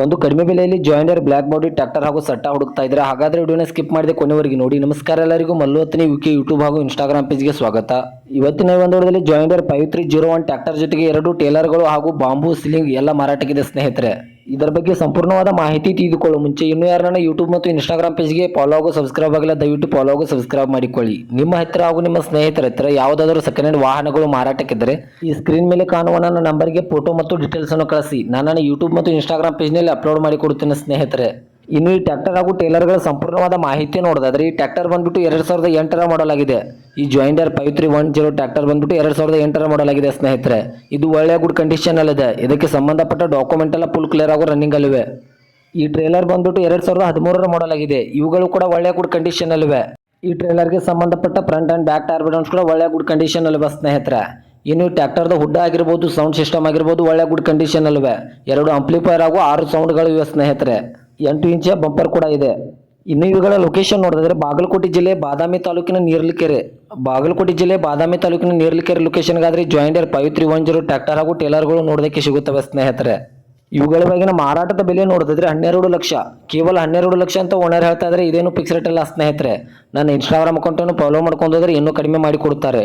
ಒಂದು ಕಡಿಮೆ ಬೆಲೆಯಲ್ಲಿ ಜಾಯಿಂಡರ್ ಬ್ಲ್ಯಾಕ್ ಬಾಡಿ ಟ್ರ್ಯಾಕ್ಟರ್ ಹಾಗೂ ಸಟ್ಟ ಹುಡುಕ್ತಾ ಇದ್ರೆ ಹಾಗಾದ್ರೆ ವಿಡಿಯೋನ ಸ್ಕಿಪ್ ಮಾಡದೆ ಕೊನೆವರೆಗೆ ನೋಡಿ. ನಮಸ್ಕಾರ ಎಲ್ಲರಿಗೂ, ಮಲ್ಲುವತ್ತನಿ ಯುಕೆ ಯೂಟ್ಯೂಬ್ ಹಾಗೂ ಇನ್ಸ್ಟಾಗ್ರಾಮ್ ಪೇಜ್ಗೆ ಸ್ವಾಗತ. ಇವತ್ತಿನ ಒಂದು ವಿಡಿಯೋದಲ್ಲಿ ಜಾಯಿಂಡರ್ 5301 ಟ್ರ್ಯಾಕ್ಟರ್ ಜೊತೆಗೆ 2 ಟೇಲರ್ಗಳು ಹಾಗೂ ಬಾಂಬೂ ಸಿಲಿಂಗ್ ಎಲ್ಲ ಮಾರಾಟಕ್ಕಿದೆ ಸ್ನೇಹಿತರೆ. ಇದರ ಬಗ್ಗೆ ಸಂಪೂರ್ಣವಾದ ಮಾಹಿತಿ ತಿಳಿದುಕೊಳ್ಳುವ ಮುಂಚೆ ಇನ್ನೂ ಯಾರನ್ನ ಯೂಟ್ಯೂಬ್ ಮತ್ತು ಇನ್ಸ್ಟಾಗ್ರಾಮ್ ಪೇಜ್ಗೆ ಫಾಲೋ ಹಾಗೂ ಸಬ್ಸ್ಕ್ರೈಬ್ ಆಗಿಲ್ಲ, ದಯವಿಟ್ಟು ಫಾಲೋ ಹಾಗೂ ಸಬ್ಸ್ಕ್ರೈಬ್ ಮಾಡಿಕೊಳ್ಳಿ. ನಿಮ್ಮ ಹತ್ತಿರ ಹಾಗೂ ನಿಮ್ಮ ಸ್ನೇಹಿತರ ಹತ್ತಿರ ಯಾವುದಾದರೂ ಸೆಕೆಂಡ್ ಹ್ಯಾಂಡ್ ವಾಹನಗಳು ಮಾರಾಟಕ್ಕಿದ್ದರೆ ಈ ಸ್ಕ್ರೀನ್ ಮೇಲೆ ಕಾಣುವ ನನ್ನ ನಂಬರ್ಗೆ ಫೋಟೋ ಮತ್ತು ಡೀಟೇಲ್ಸ್ ಅನ್ನು ಕಳಿಸಿ. ನಾನು ಯೂಟ್ಯೂಬ್ ಮತ್ತು ಇನ್ಸ್ಟಾಗ್ರಾಮ್ ಪೇಜ್ನಲ್ಲಿ ಅಪ್ಲೋಡ್ ಮಾಡಿ ಕೊಡುತ್ತೇನೆ ಸ್ನೇಹಿತರೆ. ಇನ್ನು ಈ ಟ್ರ್ಯಾಕ್ಟರ್ ಹಾಗೂ ಟೇಲರ್ಗಳ ಸಂಪೂರ್ಣವಾದ ಮಾಹಿತಿ ನೋಡೋದಾದ್ರೆ ಈ ಟ್ರ್ಯಾಕ್ಟರ್ ಬಂದ್ಬಿಟ್ಟು 2008ರ ಮಾಡಲ್ ಆಗಿದೆ. ಈ ಜಾಯಿಂಡರ್ 5310 ಟ್ರ್ಯಾಕ್ಟರ್ ಬಂದ್ಬಿಟ್ಟು 2008ರ ಮಾಡಲ್ ಆಗಿದೆ ಸ್ನೇಹಿತರೆ. ಇದು ಒಳ್ಳೆಯ ಗುಡ್ ಕಂಡೀಷನ್ ಅಲ್ಲಿದೆ. ಇದಕ್ಕೆ ಸಂಬಂಧಪಟ್ಟ ಡಾಕ್ಯುಮೆಂಟ್ ಎಲ್ಲ ಫುಲ್ ಕ್ಲಿಯರ್ ಆಗೋ ರನ್ನಿಂಗ್ ಅಲ್ಲಿವೆ. ಈ ಟ್ರೇಲರ್ ಬಂದ್ಬಿಟ್ಟು 2013ರ ಮಾಡಲ್ ಆಗಿದೆ. ಇವುಗಳು ಕೂಡ ಒಳ್ಳೆಯ ಗುಡ್ ಕಂಡೀಷನ್ ಅಲ್ಲಿವೆ. ಈ ಟ್ರೇಲರ್ಗೆ ಸಂಬಂಧಪಟ್ಟ ಫ್ರಂಟ್ ಅಂಡ್ ಬ್ಯಾಕ್ ಟೈರ್ ಬಿಡೋನ್ಸ್ ಕೂಡ ಒಳ್ಳೆಯ ಗುಡ್ ಕಂಡೀಷನ್ ಅಲ್ಲಿವೆ ಸ್ನೇಹಿತರೆ. ಇನ್ನು ಟ್ರ್ಯಾಕ್ಟರ್ದ ಹುಡ್ಡ ಆಗಿರ್ಬೋದು, ಸೌಂಡ್ ಸಿಸ್ಟಮ್ ಆಗಿರ್ಬೋದು ಒಳ್ಳೆ ಗುಡ್ ಕಂಡೀಷನ್ ಅಲ್ಲಿವೆ. 2 ಆಂಪ್ಲಿಫೈರ್ ಹಾಗೂ 6 ಸೌಂಡ್ಗಳು ಇವೆ ಸ್ನೇಹಿತರೆ. 8 ಇಂಚಿಯ ಬಂಪರ್ ಕೂಡ ಇದೆ. ಇನ್ನು ಇವುಗಳ ಲೊಕೇಶನ್ ನೋಡಿದ್ರೆ ಬಾಗಲಕೋಟೆ ಜಿಲ್ಲೆ ಬಾದಾಮಿ ತಾಲೂಕಿನ ನೀರ್ಲಿಕೆರೆ. ಲೊಕೇಶನ್ಗಾದ್ರೆ ಜಾಯಿಂಡರ್ 5310 ಟ್ರ್ಯಾಕ್ಟರ್ ಹಾಗೂ ಟೇಲರ್ಗಳು ನೋಡೋದಕ್ಕೆ ಸಿಗುತ್ತವೆ ಸ್ನೇಹಿತರೆ. ಇವುಗಳ ಬಗೆಗಿನ ಮಾರಾಟದ ಬೆಲೆ ನೋಡಿದ್ರೆ 12 ಲಕ್ಷ, ಕೇವಲ 12 ಲಕ್ಷ ಅಂತ ಓನರ್ ಹೇಳ್ತಾ ಇದ್ರೆ. ಇದೇನು ಫಿಕ್ಸ್ ರೇಟ್ ಅಲ್ಲ ಸ್ನೇಹಿತರೆ. ನನ್ನ ಇನ್ಸ್ಟಾಗ್ರಾಮ್ ಅಕೌಂಟನ್ನು ಫಾಲೋ ಮಾಡ್ಕೊಂಡೋದ್ರೆ ಇನ್ನೂ ಕಡಿಮೆ ಮಾಡಿ ಕೊಡ್ತಾರೆ.